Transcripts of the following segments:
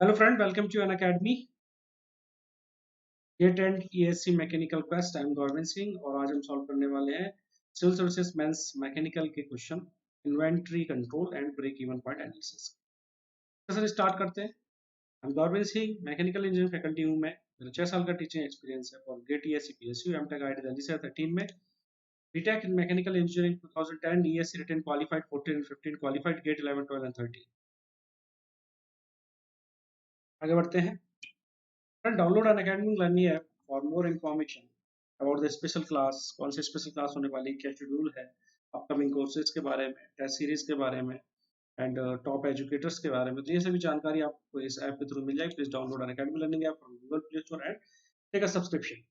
Hello friend, welcome to Unacademy GATE and ESC mechanical quest. I am Gaurvind Singh और आज हम solve करने वाले हैं सिविल सर्विसेज मेंस मैकेनिकल के question inventory control and break even point analysis. Sir start करते हैं। I am Gaurvind Singh, mechanical engineering faculty हूँ मैं। मेरा 6 साल का टीचिंग एक्सपीरियंस है और GATE ESC PSU MTech IIT Delhi से 13 में, BTech in mechanical engineering 2010, ESC written qualified 14 and 15, qualified GATE 11, 12 and 13। आगे बढ़ते हैं। Friend, download Unacademy learning app for more information about the special class. कौन सी special class होने वाली, क्या शेड्यूल है, अपकमिंग कोर्सेज के बारे में, टेस्ट सीरीज के बारे में एंड टॉप एजुकेटर्स के बारे में, तो ये सभी जानकारी आपको इस ऐप के थ्रू मिल जाएगी। Please download Unacademy learning app from Google Play Store and take a subscription.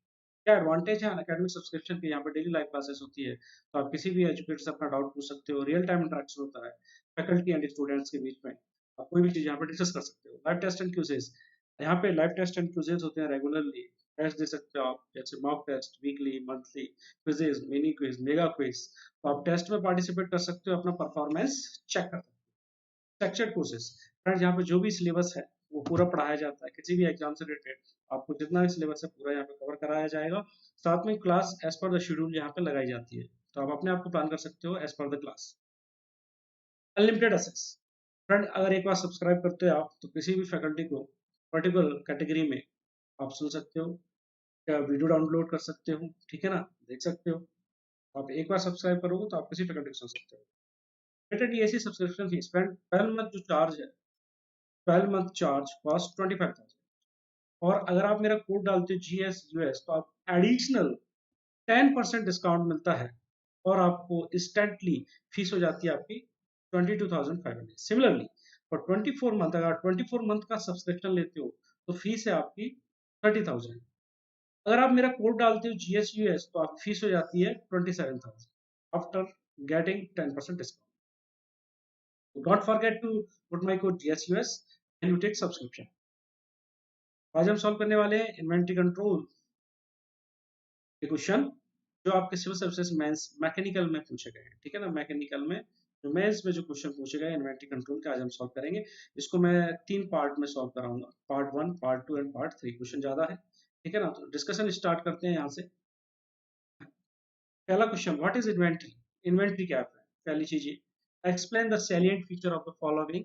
क्या एडवांटेज है अकेडमिक सब्सक्रिप्शन के? यहाँ पे डेली लाइव क्लासेस होती है, तो आप किसी भी एजुकेटर से अपना डाउट पूछ सकते हो। रियल टाइम इंटरेक्शन होता है फैकल्टी एंड स्टूडेंट्स के बीच में। आप कोई भी चीज यहाँ पे डिस्कस कर सकते हो। लाइव टेस्ट एंड क्विजेस, यहाँ पे लाइव टेस्ट एंड क्विजेस होते हैं रेगुलरली। टेस्ट दे सकते हो आप, जैसे mock test, weekly, monthly quizzes, mini quiz, mega quiz. तो आप टेस्ट में पार्टिसिपेट कर सकते हो, अपना परफॉर्मेंस चेक कर सकते हो। स्ट्रक्चर्ड कोर्सेज, फ्रेंड्स यहाँ पे जो भी सिलेबस है वो पूरा पढ़ाया जाता है। किसी भी एग्जाम से रिलेटेड आपको जितना भी सिलेबस है पूरा यहाँ पे कवर कराया जाएगा। साथ में class as per the schedule यहाँ पे लगाई जाती है, तो आप अपने आप को प्लान कर सकते हो as per the class. Unlimited access, friend अगर एक बार सब्सक्राइब करते हो आप, तो किसी भी फैकल्टी को पर्टिकुलर कैटेगरी में आप सुन सकते हो, क्या वीडियो डाउनलोड कर सकते हो, ठीक है ना, देख सकते हो। आप एक बार सब्सक्राइब करोगे तो आप किसी फैकल्टी को सुन सकते हो। Rated ESC subscription fees, friend 12 month जो चार्ज है, 12 मंथ चार्ज कॉस्ट 25,000। और अगर आप मेरा कोड डालते हो GSUS, तो आप एडिशनल 10% डिस्काउंट मिलता है और आपको इंस्टेंटली फीस हो जाती है आपकी 22,500। सिमिलरली फॉर 24 मंथ, अगर 24 मंथ का सब्सक्रिप्शन लेते हो तो फीस है आपकी 30,000। अगर आप मेरा कोड डालते हो GSUS, तो आपकी फीस हो जाती है 27,000 after getting 10% discount. Don't forget to put my code GSUS and you take subscription. आज हम सॉल्व करने वाले हैं इन्वेंट्री कंट्रोल के क्वेश्चन, जो आपके सिविल सर्विसेज मेंस मैकेनिकल में पूछे गए हैं, ठीक है ना। मैकेनिकल में जो मेंस में जो क्वेश्चन पूछे गए इन्वेंट्री कंट्रोल के, आज हम सॉल्व करेंगे। इसको मैं 3 पार्ट में सॉल्व कराऊंगा, part 1, part 2 and part 3। Question ज्यादा है, ठीक है ना। तो डिस्कशन स्टार्ट करते हैं यहाँ से। पहला question, what is inventory? Inventory क्या है? पहली चीज, explain the salient feature of the following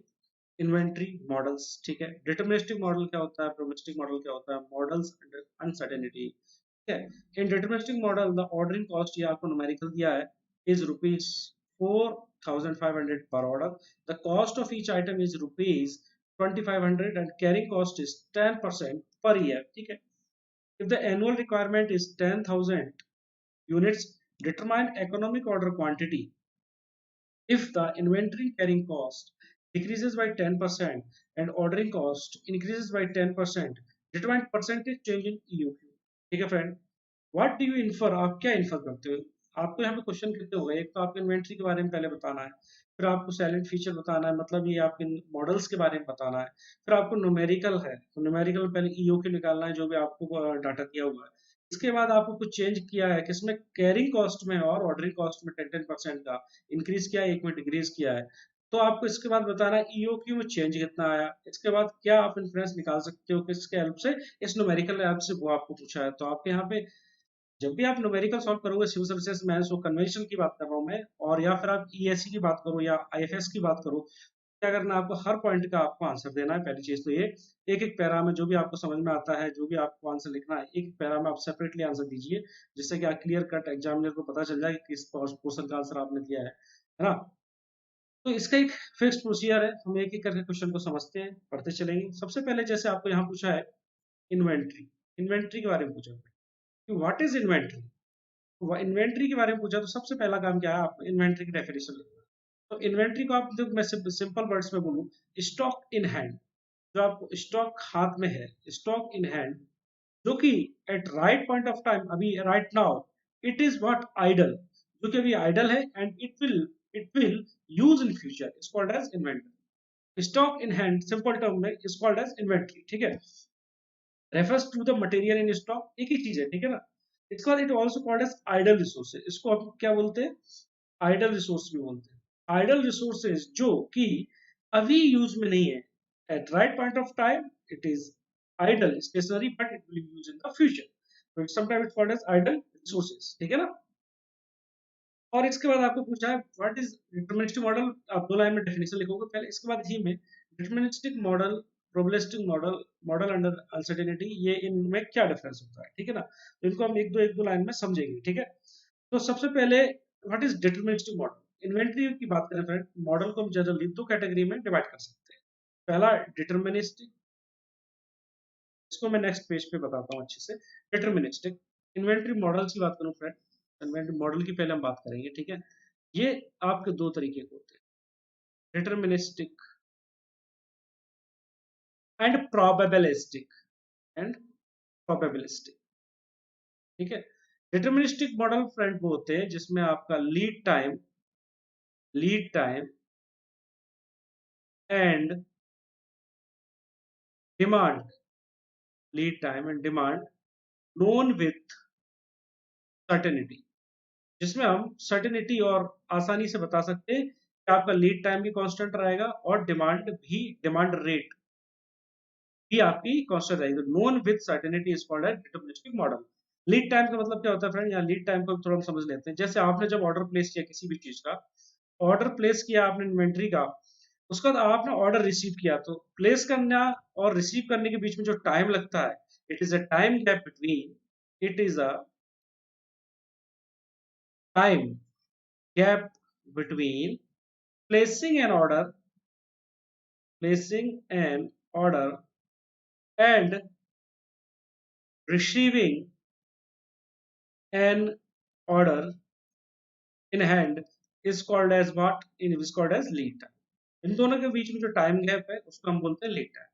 inventory models. ठीक है, डिटरमिनिस्टिक मॉडल क्या होता है, प्रोबेबिलिस्टिक मॉडल क्या होता है, मॉडल्स अंडर अनसर्टेनिटी। ठीक है, in deterministic model the ordering cost, ये आपको न्यूमेरिकल दिया है, is rupees 4,500 per order. The cost of each item is rupees 2,500 and carrying cost is 10% per year. ठीक है, if the annual requirement is 10,000 units, determine economic order quantity. If the inventory carrying cost decreases by 10% and ordering cost increases by 10%, determine percentage change in EOQ। ठीक है friend, what do you infer? आप क्या infer करते हो? आपको यहाँ पे question कितने हो गए? एक तो आपको इन्वेंट्री के बारे में पहले बताना है, फिर आपको सैलेंट फीचर बताना है, मतलब ये आपके मॉडल्स के बारे में बताना है, फिर आपको न्यूमेरिकल है तो न्यूमेरिकल में पहले ईओक्यू निकालना है जो भी आपको डाटा दिया हुआ है। इसके बाद आपको कुछ चेंज किया है किसमें, कैरिंग कॉस्ट में और ऑर्डरिंग कॉस्ट में 10% का इंक्रीज किया है, एक में डिक्रीज किया है। तो आपको इसके बाद बताना है ईओक्यू में चेंज कितना आया। इसके बाद क्या आप इन्फ्लुएंस निकाल सकते हो किसके हेल्प से, इस न्यूमेरिकल हेल्प से, वो आपको पूछा है। तो आपके यहाँ पे जब भी आप न्यूमेरिकल सॉल्व करोगे सिविल सर्विसेज में, वो कन्वेंशन की बात कर रहा हूँ मैं, और या फिर आप ईएससी की बात करो या आईएफएस की बात करो, क्या करना है आपको, हर पॉइंट का आपको आंसर देना है। पहली चीज तो ये, एक एक पैरा में जो भी आपको समझ में आता है, जो भी आपको आंसर लिखना है, एक पैरा में आप सेपरेटली आंसर दीजिए, जिससे कि क्लियर कट एग्जामिनर को पता चल जाए कि किस क्वेश्चन का आंसर आपने दिया है ना। तो इसका एक फिक्स प्रोसीजर है, हम एक एक करके क्वेश्चन को समझते हैं, पढ़ते चलेंगे। सबसे पहले जैसे आपको यहाँ पूछा है इन्वेंट्री, इन्वेंट्री के बारे में पूछा है, व्हाट इज इन्वेंट्री। इन्वेंट्री के बारे में पूछा तो सबसे पहला काम क्या है, आपको इन्वेंट्री की डेफिनेशन लिखना। तो इन्वेंट्री को आप, देखो मैं सिंपल वर्ड्स में बोलूं, स्टॉक इन हैंड, जो आपको स्टॉक हाथ में है, स्टॉक इन हैंड, जो कि at right point of time, अभी right now it is what idle, जो कि अभी आइडल है and it will use in future, is called as inventory. Stock in hand simple term में इज कॉल्ड एज इन्वेंट्री। ठीक है, refers to the material in stock, एक ही चीज है, ठीक है ना। इसके बाद it also called as idle resources, इसको आप क्या बोलते हैं, आइडल रिसोर्स भी बोलते हैं। आइडल रिसोर्सेज जो कि अभी यूज में नहीं है, at right point of time it is idle stationary but it will be used in the future, so sometimes it's called as idle resources, ठीक है ना। और इसके बाद आपको पूछा है व्हाट इज डिटरमिनिस्टिक मॉडल, आप दो लाइन में डेफिनेशन लिखोगे पहले, इसके बाद इसी में deterministic model, probabilistic model, model under uncertainty, ये इनमें क्या डिफरेंस होता है, ठीक है ना। तो इनको हम एक दो लाइन में समझेंगे, ठीक है। तो सबसे पहले what is deterministic model, inventory की बात करें फ्रेंड, मॉडल को हम जनरली दो कैटेगरी में डिवाइड कर सकते हैं। पहला डिटरमिनिस्टिक, इसको मैं नेक्स्ट पेज पे बताता हूँ अच्छे से। डिटरमिनिस्टिक इन्वेंटरी मॉडल की बात करूँ फ्रेंड, इन्वेंटरी मॉडल की पहले हम बात करेंगे, ठीक है। ये आपके दो तरीके के होते हैं, deterministic and probabilistic, and probabilistic, ठीक है। डिटरमिनिस्टिक मॉडल फ्रेंड वो होते हैं जिसमें आपका lead time and demand, lead time and demand known with certainty, जिसमें हम सर्टेनिटी और आसानी से बता सकते हैं कि आपका लीड टाइम भी कांस्टेंट रहेगा और डिमांड रेट भी आपकी कांस्टेंट रहेगी। Known with certainty is called as deterministic model. Lead time का मतलब क्या होता है फ्रेंड, यहाँ लीड टाइम को थोड़ा हम समझ लेते हैं। जैसे आपने जब ऑर्डर प्लेस किया किसी भी चीज का, ऑर्डर प्लेस किया आपने इन्वेंट्री का, उसके बाद आपने ऑर्डर रिसीव किया, तो प्लेस करना और रिसीव करने के बीच में जो टाइम लगता है, it is a time gap between, it is a time gap between placing an order, placing an order and receiving an order in hand is called as what? Is called as lead time. इन दोनों के बीच में जो time gap है उसको हम बोलते हैं lead time.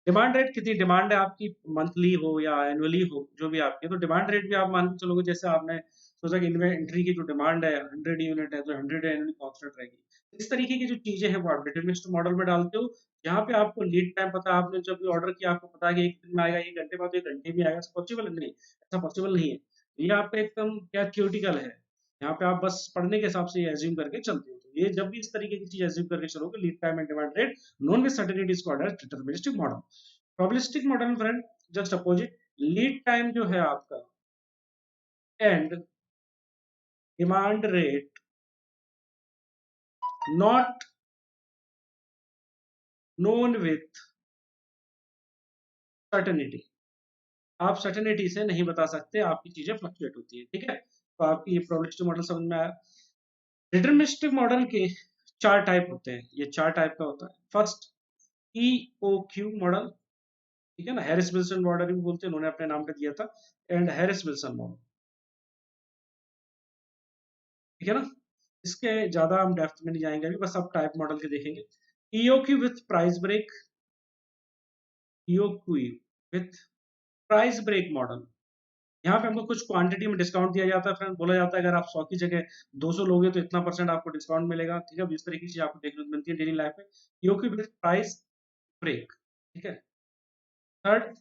Demand rate कितनी डिमांड है आपकी, मंथली हो या एनुअली हो, जो भी आपकी, तो डिमांड रेट भी आप मान के चलोगे। जैसे आपने सोचा कि इन्वेंट्री की जो डिमांड है 100 यूनिट है, तो 100 एनुअली कांस्टेंट रहेगी। इस तरीके की जो चीजें हैं वो आप डिटरमिनिस्टिक मॉडल में डालते हो, जहाँ पे आपको लीड टाइम पता है, आपने जब भी ऑर्डर किया आपको पता है कि एक दिन में आएगा, एक घंटे बाद, एक घंटे में आएगा, पॉसिबल नहीं, ऐसा पॉसिबल नहीं है। ये आपका एकदम क्या थ्योरेटिकल है, यहाँ पे आप बस पढ़ने के हिसाब से ये एज्यूम करके चलते हो। तो ये जब भी इस तरीके की चीज एज्यूम करके चलोगे, lead time and demand rate known with certainty is called as deterministic model. Probabilistic model friend just opposite, lead time जो है आपका and demand rate not known with certainty, आप सर्टेनिटी से नहीं बता सकते, आपकी चीजें फ्लक्चुएट होती है, ठीक है। तो आपकी ये प्रोबेबिलिस्टिक मॉडल समझ में आया। डिटरमिनिस्टिक मॉडल के चार टाइप होते हैं, ये चार टाइप का होता है। फर्स्ट EOQ मॉडल, ठीक है ना, हैरिस विल्सन मॉडल भी बोलते हैं, उन्होंने अपने नाम पे दिया था, एंड हैरिस विल्सन मॉडल, ठीक है ना। इसके ज्यादा हम डेप्थ में नहीं जाएंगे अभी, बस अब टाइप मॉडल के देखेंगे। EOQ with price break, EOQ with price break model, यहाँ पे हमको कुछ क्वांटिटी में डिस्काउंट दिया जाता है फ्रेंड, बोला जाता है अगर आप 100 की जगह 200 लोगे तो इतना परसेंट आपको डिस्काउंट मिलेगा, ठीक है। इस तरीके की चीज आपको देखने को मिलती है डेली लाइफ में। EOQ विथ प्राइस ब्रेक, ठीक है। Third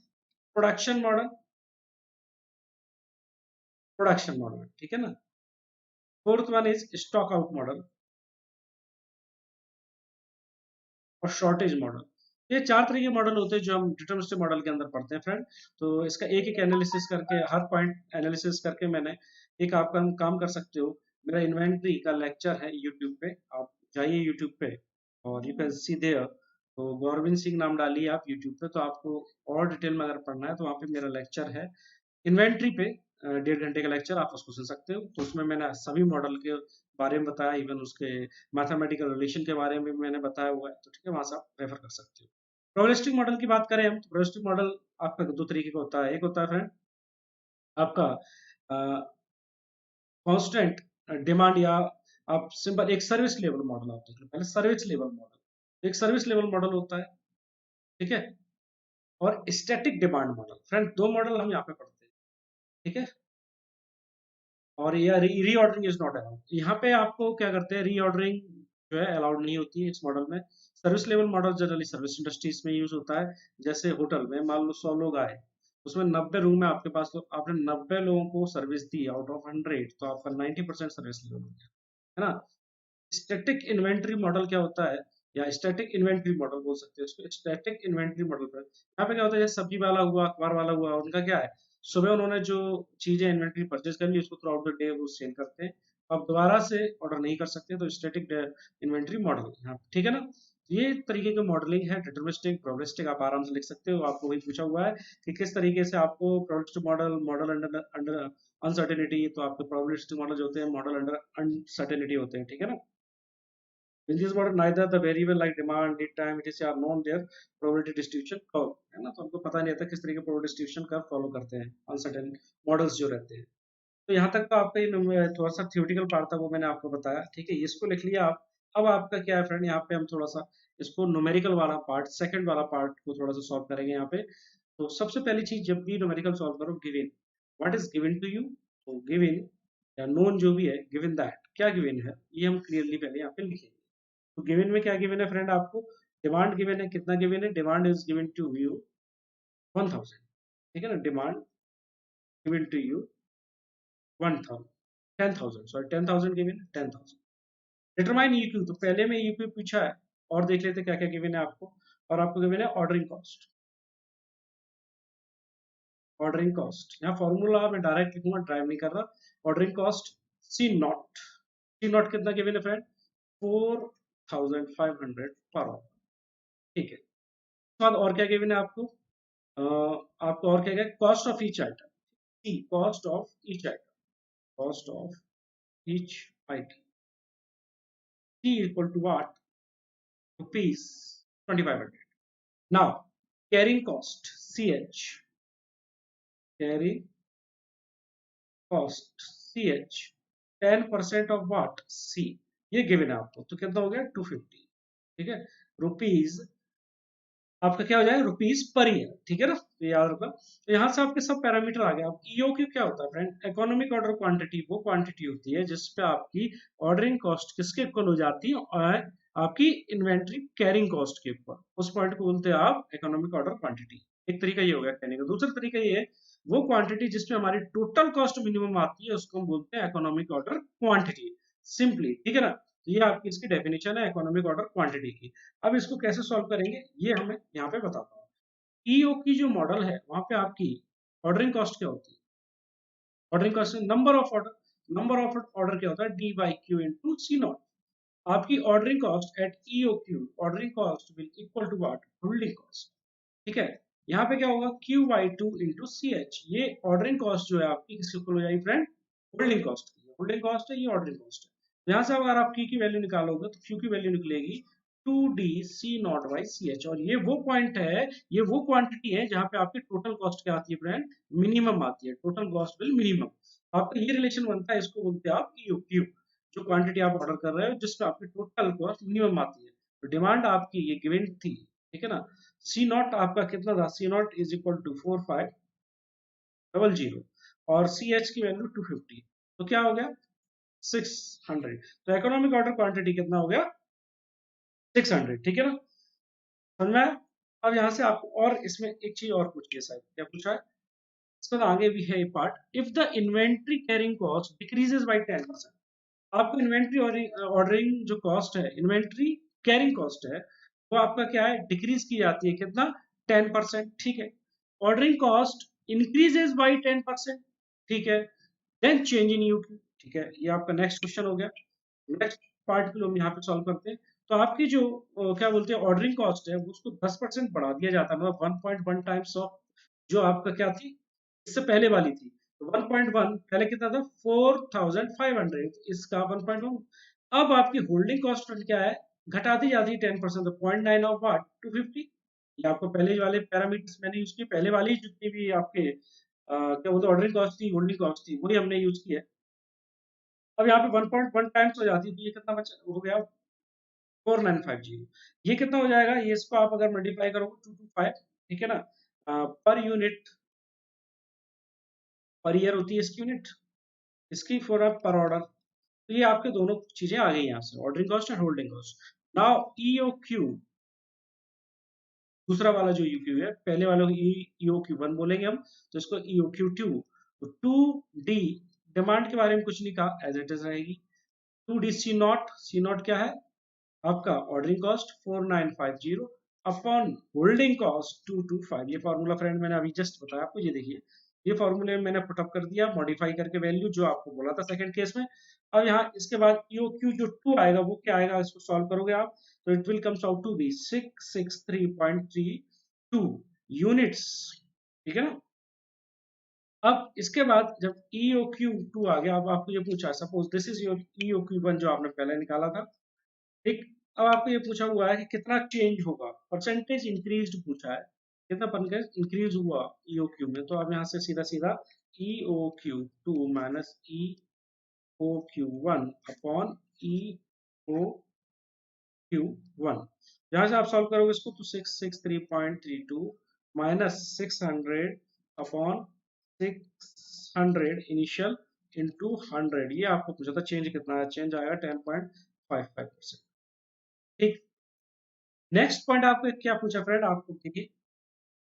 production model, production model, ठीक है ना। Fourth one is stock out model और शॉर्टेज मॉडल। ये चार तरह के मॉडल होते हैं जो हम डिटरमिनिस्टिक मॉडल के अंदर पढ़ते हैं फ्रेंड। तो इसका एक एक एनालिसिस करके, हर पॉइंट एनालिसिस करके मैंने एक आपका काम कर सकते हो। मेरा इन्वेंट्री का लेक्चर है यूट्यूब पे, आप जाइए यूट्यूब पे और यू कैन सी देयर, तो गौरविंद सिंह नाम डालिए आप यूट्यूब पे, तो आपको और डिटेल में अगर पढ़ना है तो वहाँ पे मेरा लेक्चर है इन्वेंट्री पे, 1.5 घंटे का लेक्चर, आप उसको सुन सकते हो। तो उसमें मैंने सभी मॉडल के बारे में बताया, इवन उसके मैथमेटिकल रिलेशन के बारे में भी मैंने बताया हुआ है, तो ठीक है, वहां से आप रेफर कर सकते हो। प्रोबेबिलिस्टिक मॉडल की बात करें हम, तो प्रोबेबिलिस्टिक मॉडल आपका दो तरीके का होता है। एक होता है फ्रेंड आपका कांस्टेंट डिमांड, या आप सिंपल एक सर्विस लेवल मॉडल आप देख लो पहले, सर्विस लेवल मॉडल, एक सर्विस लेवल मॉडल होता है, ठीक है। और स्टैटिक डिमांड मॉडल, फ्रेंड दो मॉडल हम यहाँ पे पढ़ते हैं, ठीक है। और ये रीऑर्डरिंग इज नॉट अलाउड, यहाँ पे आपको क्या करते हैं, रीऑर्डरिंग जो है अलाउड नहीं होती है इस मॉडल में। Service level model generally service industries में यूज होता है। जैसे होटल में मान लो 100 लोग आए, उसमें 90 रूम है आपके पास, तो आपने 90 लोगों को सर्विस दी आउट ऑफ 100, तो आपका 90% सर्विस लेवल हो गया, है ना। स्टैटिक इन्वेंट्री मॉडल क्या होता है, या स्टैटिक इन्वेंट्री मॉडल बोल सकते हैं उसको। स्टैटिक इन्वेंट्री मॉडल पर यहाँ पे क्या होता है, जैसे सब्जी वाला हुआ, अखबार वाला हुआ, उनका क्या है, सुबह उन्होंने जो चीजें इन्वेंट्री परचेज कर ली उसको थ्रू आउट द डे वो सेल करते हैं, अब दोबारा से ऑर्डर नहीं कर सकते, तो स्टैटिक इन्वेंट्री मॉडल यहाँ, ठीक है ना। ये तरीके का मॉडलिंग है। डिटरमिनिस्टिक, प्रोबेबिलिस्टिक आप आराम से लिख सकते हो, आपको वही पूछा हुआ है कि किस तरीके से आपको probabilistic model, model under under uncertainty, तो आपके प्रोबेबिलिस्टिक मॉडल जो होते हैं मॉडल अंडर अनसर्टेनिटी होते हैं, ठीक है ना। In this model, neither the variable like demand, lead time, etc. are known their probability distribution curve, है ना। तो हमको पता नहीं रहता किस तरीके probability distribution curve फॉलो करते हैं अनसर्टेन मॉडल्स जो रहते हैं। तो यहाँ तक तो आपका ये थोड़ा सा थियोरेटिकल पार्ट था, वो मैंने आपको बताया, ठीक है। इसको लिख लिया आप। अब आपका क्या है फ्रेंड, यहाँ पे हम थोड़ा सा इसको न्यूमेरिकल वाला पार्ट, सेकंड वाला पार्ट को थोड़ा सा सॉल्व करेंगे यहाँ पे। तो सबसे पहली चीज, जब भी न्यूमेरिकल सॉल्व करो, given, what is given to you, तो गिवन या नोन जो भी है, गिवन दैट, क्या गिवन है ये हम क्लियरली पहले यहाँ पे लिखेंगे। तो गिवन में क्या गिवन है फ्रेंड आपको, डिमांड गिवन है, कितना गिवन है, demand is given to you 1000, ठीक है ना। Demand given to you 1000, 10,000, sorry 10,000 given है, 10,000। डिटरमाइन ईक्यू, तो पहले में ईक्यू पूछा है, और देख लेते क्या क्या गिवन है आपको। और आपको गिवन है ऑर्डरिंग कॉस्ट, ऑर्डरिंग कॉस्ट यहाँ फॉर्मूला मैं डायरेक्ट लिखूंगा, ड्राइव नहीं कर रहा। Ordering cost C not, C not कितना गिवन है फ्रेंड, 4,500 पर आवर, ठीक है। उसके बाद और क्या गिवन है आपको, आपको और क्या क्या, cost of each item, cost of each item, cost of each item, T equal to what, rupees 2,500। Now carrying cost C H, carrying cost C H, 10% of what C, ये गिवन है आपको, तो कितना हो गया 250, ठीक है। रुपीज आपका क्या हो जाएगा, रुपीज पर ईयर, ठीक है ना, तो याद रखना। तो यहाँ से आपके सब पैरामीटर आ गए। अब ईओक्यू क्या होता है फ्रेंड, इकोनॉमिक ऑर्डर क्वांटिटी, वो क्वांटिटी होती है जिसपे आपकी ऑर्डरिंग कॉस्ट किसके इक्वल हो जाती है, और आपकी इन्वेंट्री कैरिंग कॉस्ट के ऊपर, उस पॉइंट को बोलते हैं आप इकोनॉमिक ऑर्डर क्वांटिटी। एक तरीका ये हो गया कहने का। दूसरा तरीका ये है, वो क्वांटिटी जिसपे हमारी टोटल कॉस्ट मिनिमम आती है उसको हम बोलते हैं इकोनॉमिक ऑर्डर क्वांटिटी, सिंपली, ठीक है ना। तो ये आपकी इसकी डेफिनेशन है इकोनॉमिक ऑर्डर क्वांटिटी की। अब इसको कैसे सॉल्व करेंगे ये हमें यहाँ पे बताता हूँ। ईओ की जो मॉडल है वहां पे आपकी ऑर्डरिंग कॉस्ट क्या होती है, ordering cost number of order, number of order क्या होता है, D by Q into C naught. आपकी ordering cost at EOQ, ordering cost will equal to what, holding cost, ठीक है। यहाँ पे क्या होगा, Q by two into C H, ये ऑर्डरिंग कॉस्ट जो है आपकी किसके इक्वल हो जाएगी फ्रेंड, होल्डिंग कॉस्ट की, होल्डिंग कॉस्ट है, ये ऑर्डरिंग कॉस्ट है। यहाँ से अगर आप क्यू की वैल्यू निकालोगे तो क्यू की वैल्यू निकलेगी 2d C0/CH, और ये वो पॉइंट है, ये वो क्वांटिटी है जहां पे आपकी टोटल कॉस्ट क्या आती है फ्रेंड, मिनिमम आती है, टोटल कॉस्ट बिल मिनिमम। आपका ये रिलेशन बनता है, इसको बोलते हैं आप ईओक्यू, जो क्वांटिटी आप ऑर्डर कर रहे हो जिसमें आपकी टोटल कॉस्ट मिनिमम आती है। तो डिमांड आपकी ये गिवन थी, ठीक है ना। सी नॉट आपका कितना था, सी नॉट इज इक्वल टू 4500, और सी एच की वैल्यू 250, तो क्या हो गया 600। तो इकोनॉमिक ऑर्डर क्वांटिटी कितना हो गया 600, ठीक है ना, समझ में आया। अब यहाँ से आपको और इसमें एक चीज और पूछ लिया, शायद क्या पूछा है, इसके बाद आगे भी है एक part, if the inventory carrying cost decreases by 10%, आपको इन्वेंट्री ऑर्डरिंग जो कॉस्ट है, इन्वेंट्री कैरिंग कॉस्ट है, वो आपका क्या है, डिक्रीज की जाती है, कितना 10%, ठीक है। ऑर्डरिंग कॉस्ट इंक्रीजेस बाय 10%, ठीक है, देन चेंज इन यूक्यू, ठीक है। ये आपका नेक्स्ट क्वेश्चन हो गया। नेक्स्ट पार्ट को हम यहाँ पे सॉल्व करते हैं। तो आपकी जो क्या बोलते हैं ऑर्डरिंग कॉस्ट है, उसको 10% बढ़ा दिया जाता है, मतलब 1.1 टाइम्स ऑफ जो आपका क्या थी, इससे पहले वाली थी। तो 1.1 पहले कितना था 4,500, इसका 1.1। अब आपकी होल्डिंग कॉस्ट क्या है, घटा दी जाती है 10%, तो 0.9 ऑफ वाट 250। ये आपको पहले वाले पैरामीटर्स मैंने यूज किए, पहले वाली जितनी भी आपके क्या बोलते हैं ऑर्डरिंग कॉस्ट थी, होल्डिंग कॉस्ट थी, वही हमने यूज की है। अब यहाँ पे 1.1 टाइम्स हो जाती है, तो ये कितना बचा हो गया 4950। ये कितना हो जाएगा, ये इसको आप अगर मल्टीप्लाई करोगे 225, ठीक है ना, पर यूनिट, पर ईयर होती है इसकी यूनिट, इसकी फॉर पर ऑर्डर। तो ये आपके दोनों चीजें आ गई यहाँ से, ordering cost and holding cost. Now EOQ, दूसरा वाला जो ईओक्यू है, पहले वाले को ईओक्यू 1 बोलेंगे हम, तो इसको ईओक्यू 2। तो 2d, डिमांड के बारे में कुछ नहीं कहा, एज इट इज रहेगी। 2d C not, C not क्या है आपका ordering cost 4950 upon holding cost 225। ये फॉर्मूला फ्रेंड मैंने अभी जस्ट बताया आपको, ये देखिए ये फॉर्मूले में मैंने पुटअप कर दिया मॉडिफाई करके वैल्यू जो आपको बोला था सेकंड केस में। अब यहाँ इसके बाद ईओक्यू जो 2 आएगा वो क्या आएगा, इसको सॉल्व करोगे आप तो it will comes out to be 663.32 units, ठीक है ना। अब इसके बाद जब EOQ2 आ गया, अब आपको ये पूछा suppose this is your EOQ1 जो आपने पहले निकाला था, ठीक। अब आपको ये पूछा हुआ है कि कितना चेंज होगा, परसेंटेज इंक्रीज पूछा है, कितना परसेंटेज इंक्रीज हुआ EOQ में। तो अब यहाँ से सीधा सीधा EOQ2 minus EOQ1 upon EOQ1, यहाँ से आप सॉल्व करोगे इसको तो 663.32 माइनस 600 अपॉन 600 इनिशियल इंटू 100, ये आपको पूछा था चेंज कितना है, चेंज आएगा 10.55%, ठीक। नेक्स्ट पॉइंट आपको क्या पूछा फ्रेंड, आपको देखिए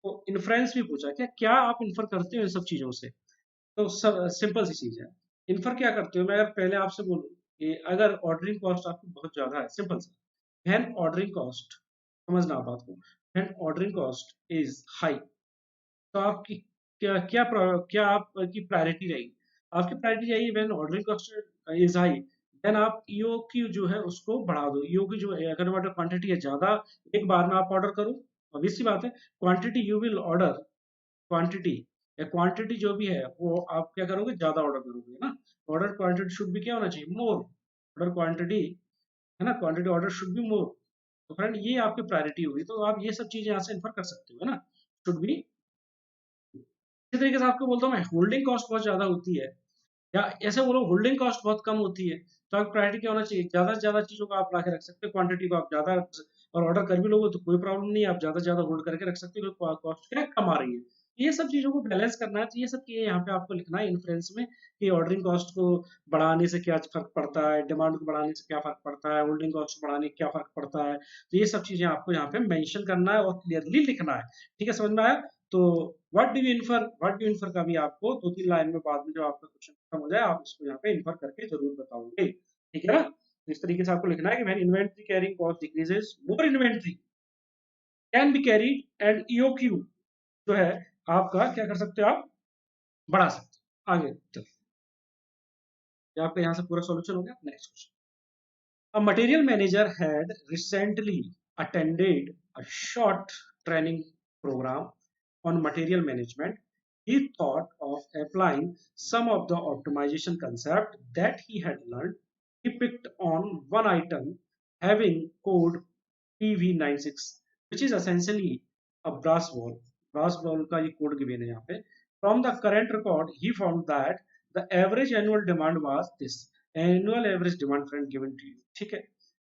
तो इन्फ्रेंस भी पूछा, क्या क्या आप इन्फर करते हो इन सब चीजों से। तो सब सिंपल सी चीज है, इन्फर क्या करते हो, मैं अगर पहले आपसे बोलूं कि अगर ऑर्डरिंग कॉस्ट आपकी बहुत ज्यादा है, सिंपल सा व्हेन ऑर्डरिंग कॉस्ट, समझना बात को, when ordering cost is high, तो आपकी क्या आपकी प्रायोरिटी रहेगी, आपकी प्रायोरिटी रहेगी when ordering cost is high, then आप ईओक्यू जो है उसको बढ़ा दो। ईओक्यू जो है अगर ऑर्डर क्वांटिटी है ज्यादा, एक बार में आप ऑर्डर करो, ऑब्वियस सी बात है quantity you will order, quantity या क्वांटिटी जो भी है वो आप क्या करोगे, ज्यादा ऑर्डर करोगे ना। ऑर्डर क्वांटिटी शुड भी क्या होना चाहिए, मोर, ऑर्डर क्वांटिटी है ना, quantity order should be more. तो फ्रेंड ये आपकी प्रायोरिटी होगी, तो आप ये सब चीजें यहाँ से इन्फर कर सकते हो, है ना, शुड बी। इसी तरीके से आपको बोलता हूँ मैं, होल्डिंग कॉस्ट बहुत ज्यादा होती है या ऐसे बोलो होल्डिंग कॉस्ट बहुत कम होती है, तो आपकी प्रायोरिटी क्या होना चाहिए, ज्यादा से ज्यादा चीजों को आप ला के रख सकते हो, क्वांटिटी को आप ज्यादा और ऑर्डर कर भी लोगे तो कोई प्रॉब्लम नहीं है, आप ज्यादा से ज्यादा होल्ड करके रख सकते हो, कॉस्ट क्या कम आ रही है। ये सब चीजों को बैलेंस करना है, तो ये सब चीजें यहाँ पे आपको लिखना है इन्फ्रेंस में कि ऑर्डरिंग कॉस्ट को बढ़ाने से क्या फर्क पड़ता है, डिमांड को बढ़ाने से क्या फर्क पड़ता है, होल्डिंग कॉस्ट को बढ़ाने से क्या फर्क पड़ता है। तो ये सब चीजें आपको यहाँ पे मेंशन करना है और क्लियरली लिखना है, ठीक है, समझ में आया। तो व्हाट डू इन्फर का भी आपको 2-3 लाइन में बाद में जब आपका क्वेश्चन खत्म हो जाए आप इसको यहाँ पे इन्फर करके जरूर बताओगे, ठीक है ना। तो इस तरीके से आपको लिखना है कि when inventory carrying cost decreases more inventory can be carried and EOQ जो है आपका क्या कर सकते हो, आप बढ़ा सकते हो। आगे चलो, ये आपका यहाँ से पूरा सॉल्यूशन हो गया। Next question, a material manager had recently attended a short training program on material management. He thought of applying some of the optimization concept that he had learned. He picked on one item having code PV96, which is essentially a brass ball. Brass ball का ये code given है यहाँ पे. From the current record, he found that the average annual demand was this. Annual average demand friend given to you. ठीक है.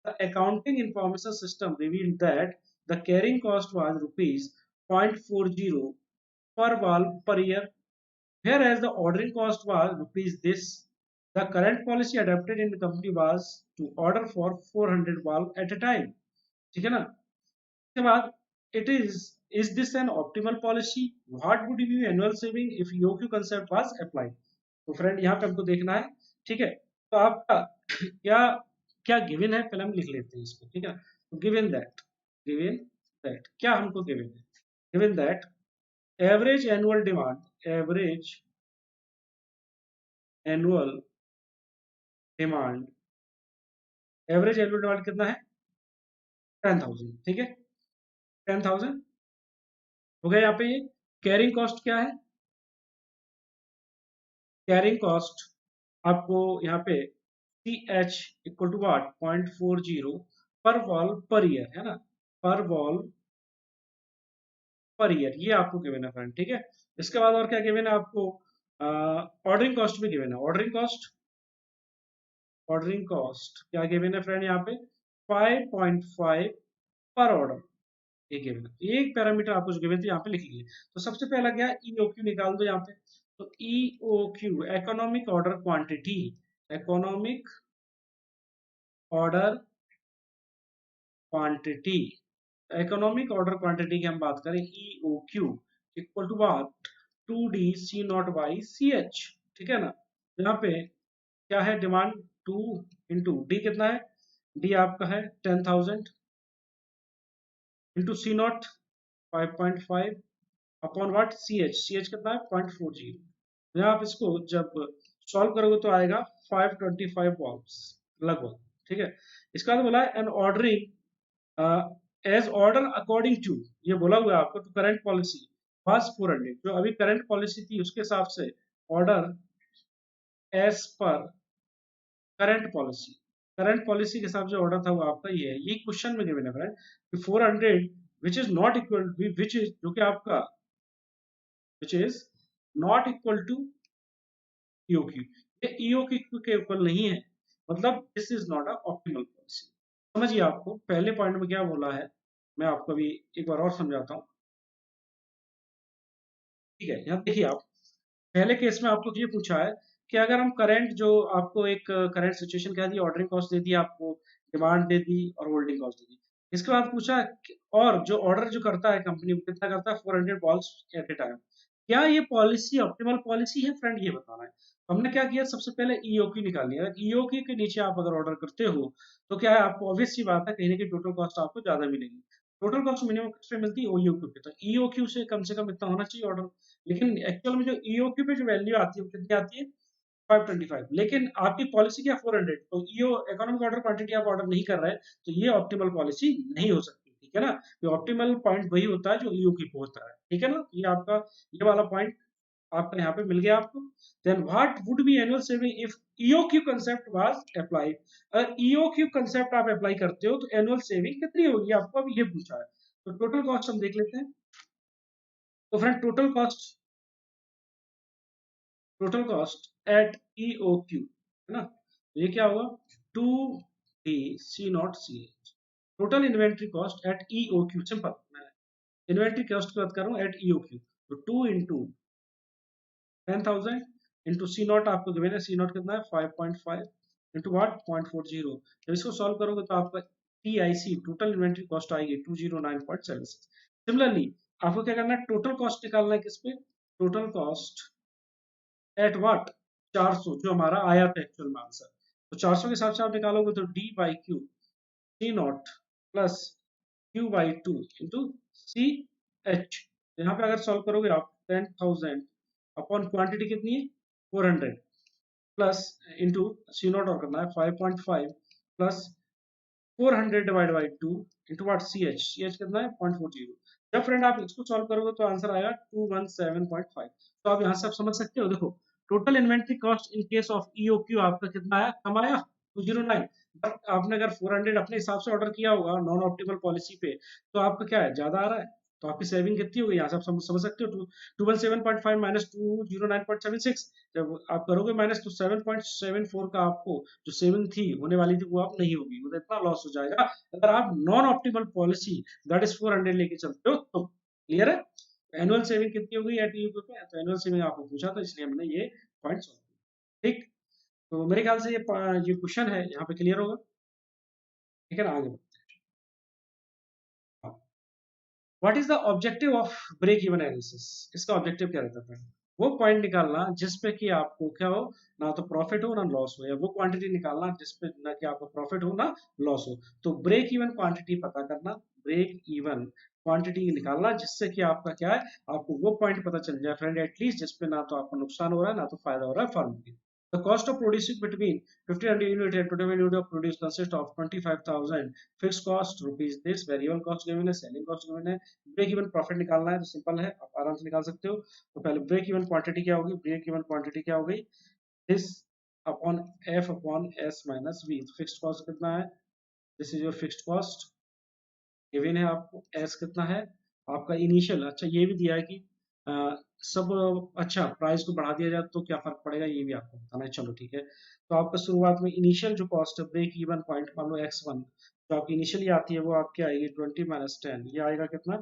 The accounting information system revealed that the carrying cost was rupees 0.40 per valve per year, whereas the ordering cost was rupees this. The current policy adopted in the company was to order for 400 valve at a time. ठीक है ना। उसके बाद it is this an optimal policy? What would be annual saving if EOQ concept was applied? तो friend यहाँ पे हमको देखना है, ठीक है। तो आपका क्या क्या गिवन है, पहले हम लिख लेते हैं इसको, ठीक है। तो गिवन दैट क्या हमको गिवन है, given that average annual demand average annual demand कितना है, 10,000, ठीक है, 10,000 हो गया। यहाँ पे ये कैरिंग कॉस्ट क्या है, कैरिंग कॉस्ट आपको यहाँ पे सी एच इक्वल टू वाट 0.40 पर वॉल पर ईयर, है ना, पर वॉल पर ईयर, ये आपको गिवन है फ्रेंड, ठीक है। इसके बाद और क्या गिवन है आपको, ऑर्डरिंग कॉस्ट भी गिवन है, ऑर्डरिंग कॉस्ट क्या गिवन है फ्रेंड, यहाँ पे 5.5 पर ऑर्डर, ये गिवन है। एक पैरामीटर आपको जो गिवन थी यहाँ पे लिख लीजिए। तो सबसे पहला क्या है, ईओक्यू निकाल दो यहाँ पे। तो EOQ economic order quantity, economic order quantity, economic order quantity की हम बात करें EOQ equal to what 2D C not by CH, ठीक है ना। यहाँ पे क्या है डिमांड 2 इंटू डी कितना है डी आपका है 10,000 into C not 5.5 upon what C H कितना है 0.40। यहाँ आप इसको जब सॉल्व करोगे तो आएगा 525 वॉल्ट्स लगभग। ठीक है, इसका मतलब बोला है an ordering as order according to, ये बोला हुआ है आपको, तो करंट पॉलिसी वाज 400, जो अभी करंट पॉलिसी थी उसके हिसाब से order as per current policy के हिसाब से ऑर्डर था वो आपका ये है। ये क्वेश्चन में गिवन है फ्रेंड कि 400 which is not equal, which is जो कि आपका which is not equal to EOQ, ये ईओक्यू के इक्वल नहीं है, मतलब this is not a optimal policy. समझिए आपको पहले पॉइंट में क्या बोला है, मैं आपको अभी एक बार और समझाता हूँ। ठीक है, यहाँ देखिए आप, पहले केस में आपको ये पूछा है कि अगर हम करंट जो आपको एक करंट सिचुएशन कह दी, ऑर्डरिंग कॉस्ट दे दी आपको, डिमांड दे दी और होल्डिंग कॉस्ट दे दी, इसके बाद पूछा और जो ऑर्डर जो करता है कंपनी वो कितना करता है 400 बॉल्स एट ए टाइम, क्या ये पॉलिसी ऑप्टिमल पॉलिसी है फ्रेंड, ये बताना है। हमने क्या किया, सबसे पहले ईओक्यू निकाल लिया। ईओक्यू के नीचे आप अगर ऑर्डर करते हो तो क्या है, आपको ऑब्वियस सी बात है कहीं ना कहीं टोटल कॉस्ट आपको ज्यादा मिलेगी। टोटल कॉस्ट मिनिमम किस पे मिलती है, ईओक्यू पे, तो ईओक्यू से कम इतना होना चाहिए ऑर्डर। लेकिन एक्चुअल में जो ईओक्यू पे जो वैल्यू आती है वो कितनी आती है 525, लेकिन आपकी पॉलिसी क्या 400, तो ईओ इकोनॉमिक ऑर्डर क्वांटिटी आप ऑर्डर नहीं कर रहे हैं, तो ये ऑप्टिमल पॉलिसी नहीं हो सकती। ठीक है ना, ये ऑप्टिमल पॉइंट वही होता है जो ईओक्यू पे होता है। ठीक है ना, ये आपका ये वाला पॉइंट आपका यहाँ पे मिल गया आपको। Then what would be annual saving if EOQ concept was applied, अगर ईओक्यू कंसेप्ट आप अप्लाई करते हो तो एनुअल सेविंग कितनी होगी, आपको अब ये पूछा है। तो टोटल कॉस्ट हम देख लेते हैं। तो friend total cost at EOQ है ना, तो ये क्या होगा 2D C नॉट C H, total inventory cost at EOQ, simple, मैं इन्वेंट्री कॉस्ट की बात कर रहा हूँ एट EOQ, तो 2 इंटू 10,000 इंटू सी नॉट आपको गिवन है, सी नॉट कितना है 5.5 इंटू वाट 0.40। जब इसको सॉल्व करोगे तो आपका TIC टोटल इन्वेंट्री कॉस्ट आएगी 209.76। सिमिलरली आपको क्या करना है, टोटल कॉस्ट निकालना है किस पे, टोटल कॉस्ट एट व्हाट 400, जो हमारा आया था एक्चुअल में आंसर, तो 400 के हिसाब से आप निकालोगे तो D by Q C not plus Q by 2 into C H. यहाँ पे अगर सॉल्व करोगे आप 10,000 अपॉन क्वांटिटी कितनी है 400 प्लस इंटू सी नॉट और करना है 5.5 plus 400 divide by 2 into what C H कितना है 0.40। जब फ्रेंड आप इसको सॉल्व करोगे तो आंसर आएगा 217.5। तो आप यहाँ से आप समझ सकते हो, देखो total inventory cost in case of EOQ आपका कितना आया, कम आया 209, बट आपने अगर 400 अपने हिसाब से ऑर्डर किया होगा नॉन ऑप्टिमल पॉलिसी पे, तो आपका क्या है ज्यादा आ रहा है, तो आपकी सेविंग कितनी होगी यहाँ से आप समझ सकते हो, 217.5 माइनस 209.76, जब आप करोगे माइनस तो 7.74 का आपको जो सेविंग थी होने वाली थी वो आप नहीं होगी, मतलब इतना लॉस हो जाएगा अगर आप non optimal policy that is 400 लेके चलते हो तो। क्लियर है, एनुअल सेविंग कितनी हो गई एट यू पे, तो एनुअल सेविंग आपको पूछा तो इसलिए हमने ये पॉइंट सॉल्व किया। ठीक, तो मेरे ख्याल से ये क्वेश्चन है यहाँ पे क्लियर होगा। ठीक है ना, आगे what is the objective of break even analysis, इसका ऑब्जेक्टिव क्या रहता है, वो पॉइंट निकालना जिसपे कि आपको क्या हो, ना तो प्रॉफिट हो ना लॉस हो, या वो क्वांटिटी निकालना जिसपे ना कि आपको प्रॉफिट हो ना लॉस हो। तो ब्रेक इवन क्वांटिटी पता करना, ब्रेक इवन क्वांटिटी निकालना जिससे कि आपका क्या है, आपको वो पॉइंट पता चल जाए फ्रेंड एटलीस्ट जिसपे ना तो आपको नुकसान हो रहा है ना तो फायदा हो रहा है फर्म की। The cost of producing between 1500 unit and 20 unit of produce consists of 25,000 fixed cost rupees, this variable cost given है, selling cost given है, ब्रेक इवन प्रॉफिट निकालना है तो सिंपल है, आप आराम से निकाल सकते हो। तो पहले ब्रेक इवन क्वांटिटी क्या होगी, ब्रेक इवन क्वांटिटी क्या हो गई, this upon F upon S minus V, fixed cost कितना है, this is your fixed cost given है आपको, एस कितना है आपका इनिशियल, अच्छा ये भी दिया है कि अ, सब अच्छा प्राइस को बढ़ा दिया जाए तो क्या फर्क पड़ेगा ये भी आपको बताना है, चलो ठीक है। तो आपका शुरुआत में इनिशियल जो कॉस्ट है ब्रेक इवन पॉइंट मान लो x1, जो आपकी इनिशियली आती है वो आपकी आएगी 20 माइनस 10, ये आएगा कितना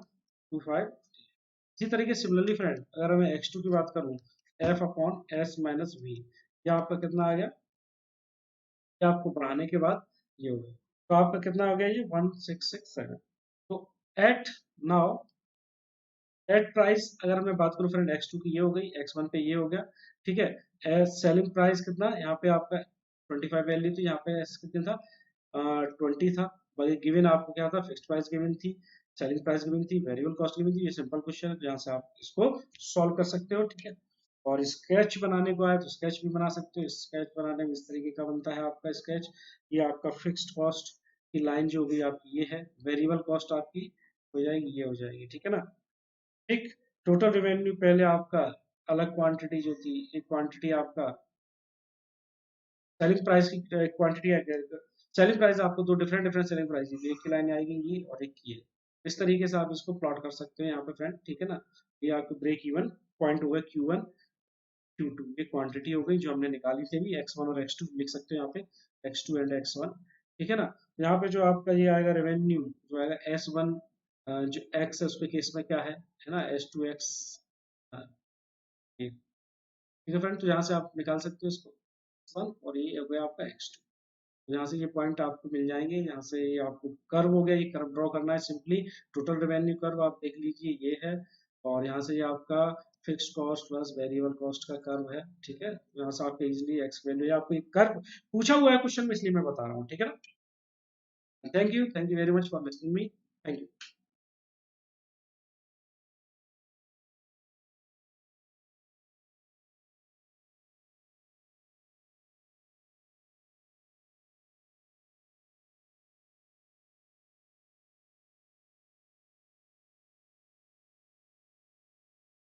25। इसी तरीके सिमिलरली फ्रेंड अगर मैं x2 की बात करूं, f upon S minus V, ये आपका कितना आ गया, ये आपको बढ़ाने के बाद ये होगा, तो आपका कितना हो गया ये 1667। तो एट नाउ एट प्राइस अगर मैं बात करूं फ्रेंड x2 की ये हो गई, x1 पे ये हो गया। ठीक है, सेलिंग प्राइस कितना यहाँ पे आपका 25 वैल्यू थी, यहाँ पे S कितना था 20 था। बाकी गिवन आपको क्या था, फिक्स्ड प्राइस गिवन थी, सेलिंग प्राइस गिवन थी, वेरिएबल कॉस्ट गिवन थी। ये सिंपल क्वेश्चन है जहाँ से आप इसको सॉल्व कर सकते हो, ठीक है। और स्केच बनाने को आए तो स्केच भी बना सकते हो। स्केच बनाने में इस तरीके का बनता है आपका स्केच। ये आपका फिक्स्ड कॉस्ट की लाइन जो भी आपकी ये है, वेरिएबल कॉस्ट आपकी हो जाएगी, ये हो जाएगी, ठीक है ना। ठीक, टोटल रेवेन्यू पहले आपका अलग क्वांटिटी जो थी, एक क्वांटिटी आपका सेलिंग प्राइस की क्वांटिटी है। सेलिंग प्राइस आपको दो डिफरेंट डिफरेंट सेलिंग प्राइस है, एक की लाइन आएगी ये और एक की है। इस तरीके से आप इसको प्लॉट कर सकते हैं यहाँ पे फ्रेंड, ठीक है ना। ये आपको ब्रेक इवन पॉइंट होगा Q1 Q2, ये क्वांटिटी हो गई जो हमने निकाली थी अभी, X1 और X2 लिख सकते हैं यहाँ पे, X2 एंड X1, ठीक है ना। यहाँ पे जो आपका ये आएगा रेवेन्यू जो आएगा S1, जो X है उसके केस में क्या है ना, S2X, ठीक है फ्रेंड। तो यहाँ से आप निकाल सकते हो इसको X1, और ये हो गया आपका X2। यहाँ से ये पॉइंट आपको मिल जाएंगे। यहाँ से ये आपको कर्व हो गया, ये कर्व ड्रॉ करना है सिंपली। टोटल रेवेन्यू कर्व आप देख लीजिए, ये है। और यहाँ से ये आपका fixed cost plus variable cost का कर्व है, ठीक है। यहाँ से आपको इजीली एक्स वैल्यू, आपको एक कर्व पूछा हुआ है क्वेश्चन में, इसलिए मैं बता रहा हूँ, ठीक है ना। Thank you very much for listening me. Thank you.